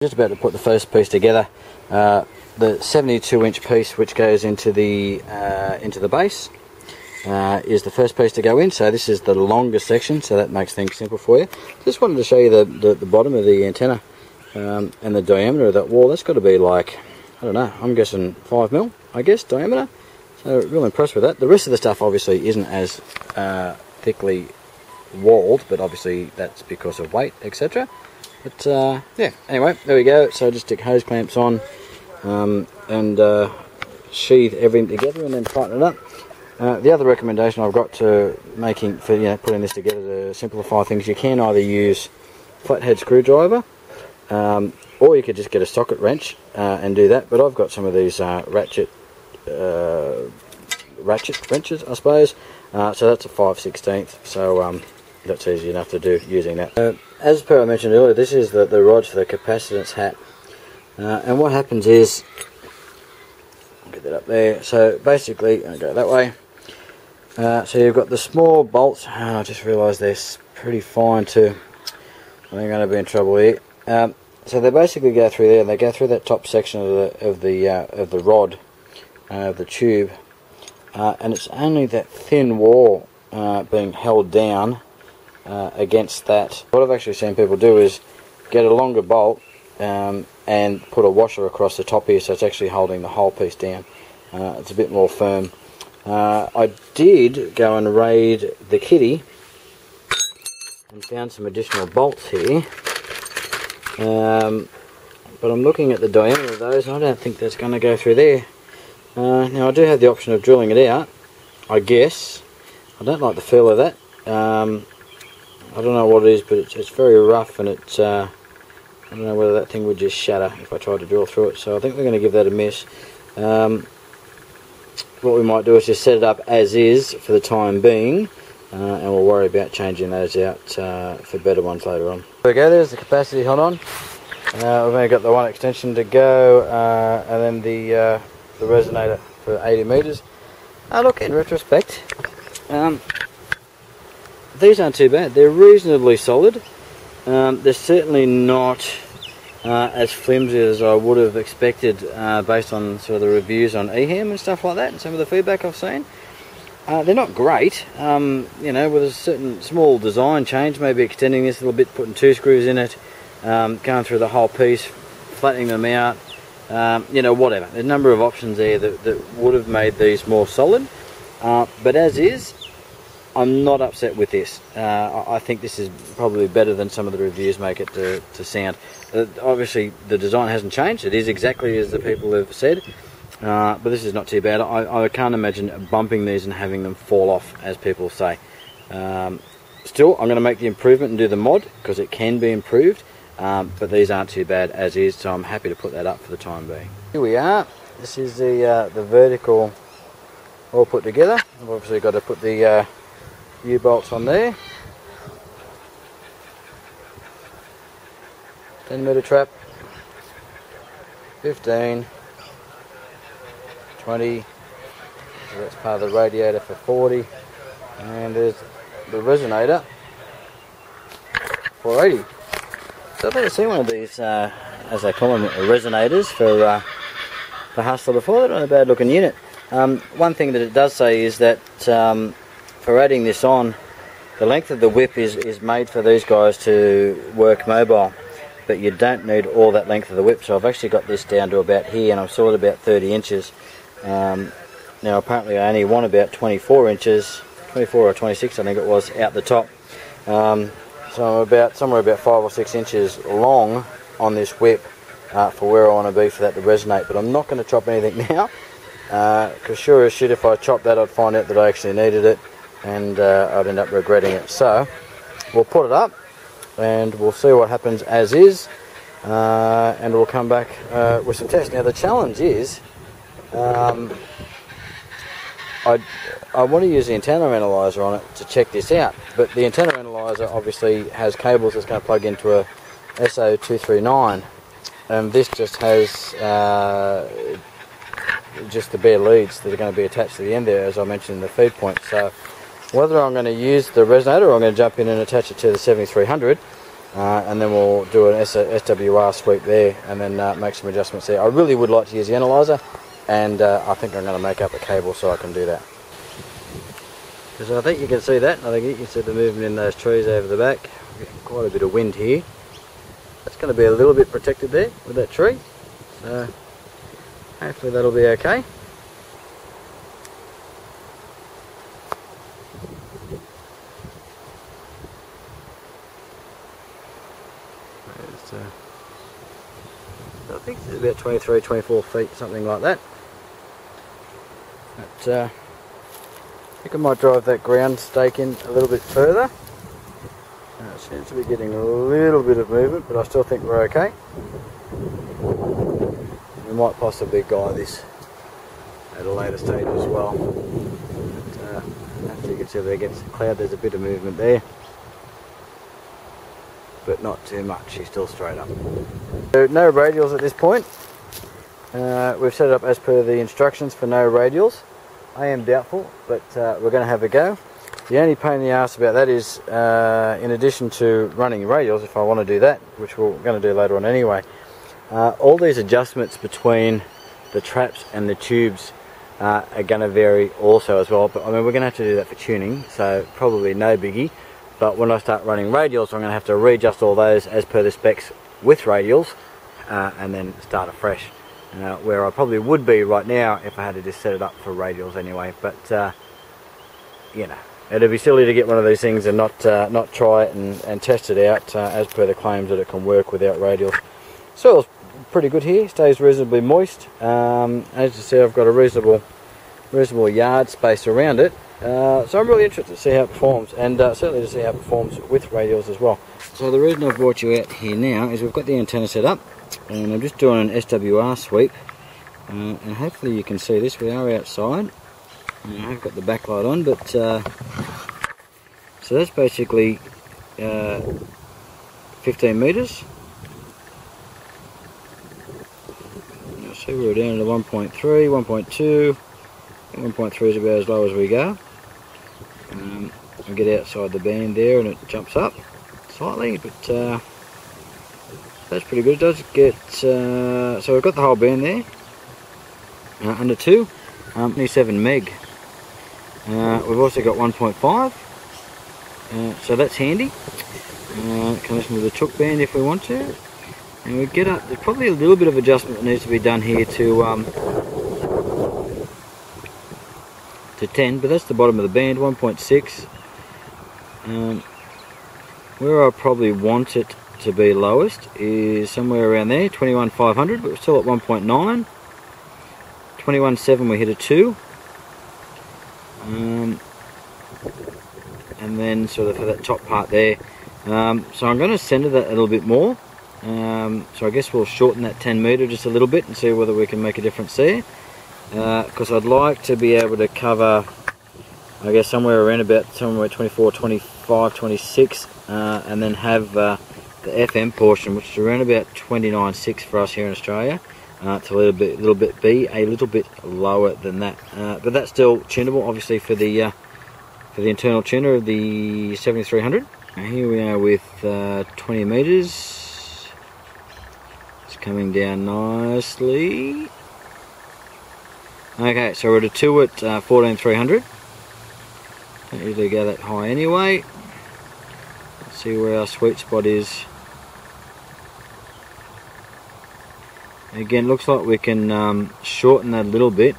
Just about to put the first piece together. The 72-inch piece which goes into the base is the first piece to go in. So this is the longest section, so that makes things simple for you. Just wanted to show you the bottom of the antenna and the diameter of that wall. That's got to be like, I don't know, I'm guessing 5mm, I guess, diameter. So real impressed with that. The rest of the stuff obviously isn't as thickly walled, but obviously that's because of weight, etc. But yeah, anyway, there we go. So just stick hose clamps on and sheathe everything together and then tighten it up. The other recommendation I've got to putting this together to simplify things, you can either use flathead screwdriver or you could just get a socket wrench and do that. But I've got some of these ratchet wrenches, I suppose. So that's a 5/16, so that's easy enough to do using that. As per I mentioned earlier, this is the rod for the capacitance hat, and what happens is, I'll get that up there. So basically, I'll go that way. So you've got the small bolts. I just realised they're pretty fine too. I think I'm going to be in trouble here. So they basically go through there, and they go through that top section of the rod, of the tube, and it's only that thin wall being held down against that. What I've actually seen people do is get a longer bolt and put a washer across the top here, so it's actually holding the whole piece down. It's a bit more firm. I did go and raid the kitty and found some additional bolts here, but I'm looking at the diameter of those and I don't think that's going to go through there. Now I do have the option of drilling it out, I guess. I don't like the feel of that. I don't know what it is, but it's very rough, and it's I don't know whether that thing would just shatter if I tried to drill through it, so I think we're going to give that a miss. What we might do is just set it up as is for the time being, and we'll worry about changing those out for better ones later on. There we go, there's the capacity, hold on. We've only got the one extension to go, and then the resonator for 80 metres. Look, in retrospect, these aren't too bad. They're reasonably solid. They're certainly not as flimsy as I would have expected based on sort of the reviews on EHAM and stuff like that, and some of the feedback I've seen. They're not great, you know, with a certain small design change, maybe extending this a little bit, putting 2 screws in it, going through the whole piece, flattening them out, you know, whatever. There's a number of options there that would have made these more solid, but as is, I'm not upset with this. I think this is probably better than some of the reviews make it to sound. Obviously the design hasn't changed, it is exactly as the people have said, but this is not too bad. I can't imagine bumping these and having them fall off, as people say. Still, I'm going to make the improvement and do the mod, because it can be improved, but these aren't too bad as is, so I'm happy to put that up for the time being. Here we are. This is the vertical all put together. I've obviously got to put the U-bolts on there. 10-metre trap, 15, 20, so that's part of the radiator for 40, and there's the resonator for 80. So I've never seen one of these, as they call them, resonators for Hustler before. They're not a bad looking unit. One thing that it does say is that for adding this on, the length of the whip is made for these guys to work mobile, but you don't need all that length of the whip. So I've actually got this down to about here, and I've sawed about 30 inches. Now apparently I only want about 24 inches, 24 or 26 I think it was, out the top. So I'm about somewhere about 5 or 6 inches long on this whip for where I want to be for that to resonate. But I'm not going to chop anything now, because sure as shit if I chopped that I'd find out that I actually needed it, and I'd end up regretting it. So we'll put it up and we'll see what happens as is, and we'll come back with some tests. Now the challenge is I want to use the antenna analyzer on it to check this out, but the antenna analyzer obviously has cables that's going to plug into a SO239, and this just has just the bare leads that are going to be attached to the end there, as I mentioned in the feed point. So whether I'm going to use the resonator or I'm going to jump in and attach it to the 7300, and then we'll do an SWR sweep there, and then make some adjustments there. I really would like to use the analyzer, and I think I'm going to make up a cable so I can do that. Because I think you can see that. I think you can see the movement in those trees over the back. We're getting quite a bit of wind here. That's going to be a little bit protected there with that tree, so hopefully that'll be okay. I think it's about 23, 24 feet, something like that. But I think I might drive that ground stake in a little bit further. It seems to be getting a little bit of movement, but I still think we're okay. We might possibly guide this at a later stage as well. But, as you can see there against the cloud, there's a bit of movement there, but not too much. She's still straight up. So no radials at this point. We've set it up as per the instructions for no radials. I am doubtful, but we're going to have a go. The only pain in the ass about that is, in addition to running radials, if I want to do that, which we're going to do later on anyway, all these adjustments between the traps and the tubes are going to vary also as well. But I mean, we're going to have to do that for tuning, so probably no biggie. But when I start running radials, I'm going to have to readjust all those as per the specs with radials, and then start afresh. Where I probably would be right now if I had to just set it up for radials anyway. But you know, it'd be silly to get one of these things and not try it and test it out as per the claims that it can work without radials. Soil's pretty good here, stays reasonably moist. As you see, I've got a reasonable yard space around it. So I'm really interested to see how it performs, and certainly to see how it performs with radials as well. So the reason I've brought you out here now is we've got the antenna set up, and I'm just doing an SWR sweep, and hopefully you can see this. We are outside, and I've got the backlight on, but so that's basically 15 metres. You'll see we're down to 1.3, 1.2. 1.3 is about as low as we go. I get outside the band there and it jumps up slightly, but that's pretty good. It does get, so we've got the whole band there, under 2, 27 meg. We've also got 1.5, so that's handy. Can listen to the chook band if we want to. And we get up, there's probably a little bit of adjustment that needs to be done here to 10, but that's the bottom of the band, 1.6. Where I probably want it to be lowest is somewhere around there, 21,500, but we're still at 1.9. 21.7 we hit a 2. And then sort of for that top part there. So I'm going to centre that a little bit more. So I guess we'll shorten that 10 metre just a little bit and see whether we can make a difference there. Because I'd like to be able to cover, I guess, somewhere around about 24, 25, 26, and then have the FM portion, which is around about 29.6 for us here in Australia. It's a little bit a little bit lower than that, but that's still tunable, obviously, for the internal tuner of the 7300. Now here we are with 20 metres. It's coming down nicely. Okay, so we're at a 2 at 14,300. Don't usually go that high anyway. Let's see where our sweet spot is. Again, looks like we can shorten that a little bit,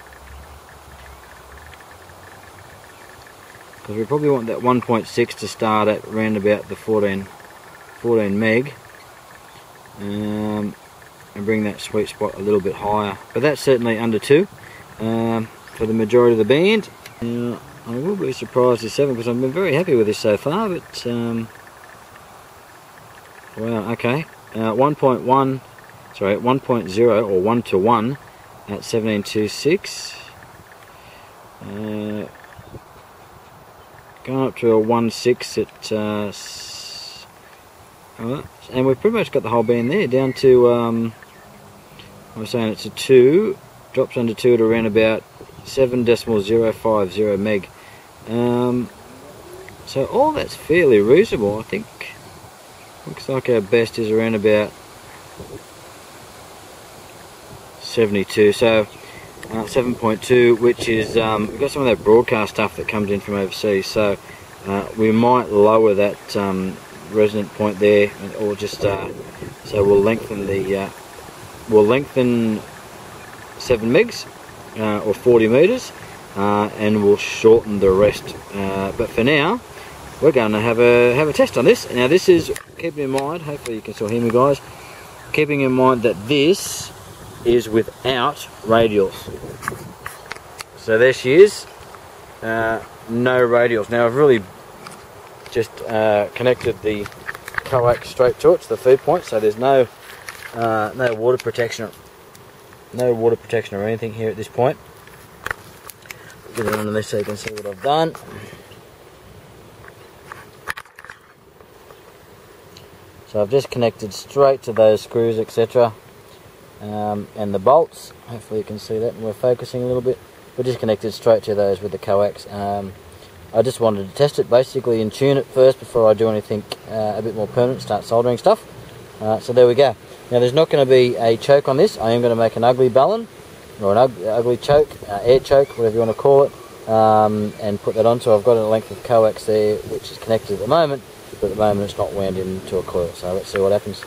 because we probably want that 1.6 to start at around about the 14 meg, and bring that sweet spot a little bit higher. But that's certainly under 2. For the majority of the band. I will be surprised at 7 because I've been very happy with this so far, but wow, okay. 1.1, sorry, 1.0 or 1 to 1 at 17.26. Going up to a 1.6 at and we've pretty much got the whole band there down to I was saying it's a 2. Drops under 2 at around about 7.050 meg. So all that's fairly reasonable. I think Looks like our best is around about 72, so 7.2, which is we've got some of that broadcast stuff that comes in from overseas, so we might lower that resonant point there, or just so we'll lengthen the 7 megs or 40 meters, and we'll shorten the rest. But for now, we're going to have a test on this. Now, this is, keeping in mind, hopefully you can still hear me, guys. Keeping in mind that this is without radials. So there she is. No radials. Now I've really just connected the coax straight to it, to the feed point. So there's no water protection. No water protection or anything here at this point. Get it on this so you can see what I've done. So I've just connected straight to those screws, etc. And the bolts. Hopefully you can see that, and we're focusing a little bit. We're just connected straight to those with the coax. I just wanted to test it basically and tune it first before I do anything a bit more permanent, start soldering stuff. So there we go. Now there's not going to be a choke on this. I am going to make an ugly balun, or an ugly choke, air choke, whatever you want to call it, and put that on. So I've got a length of coax there which is connected at the moment, but at the moment it's not wound into a coil. So let's see what happens.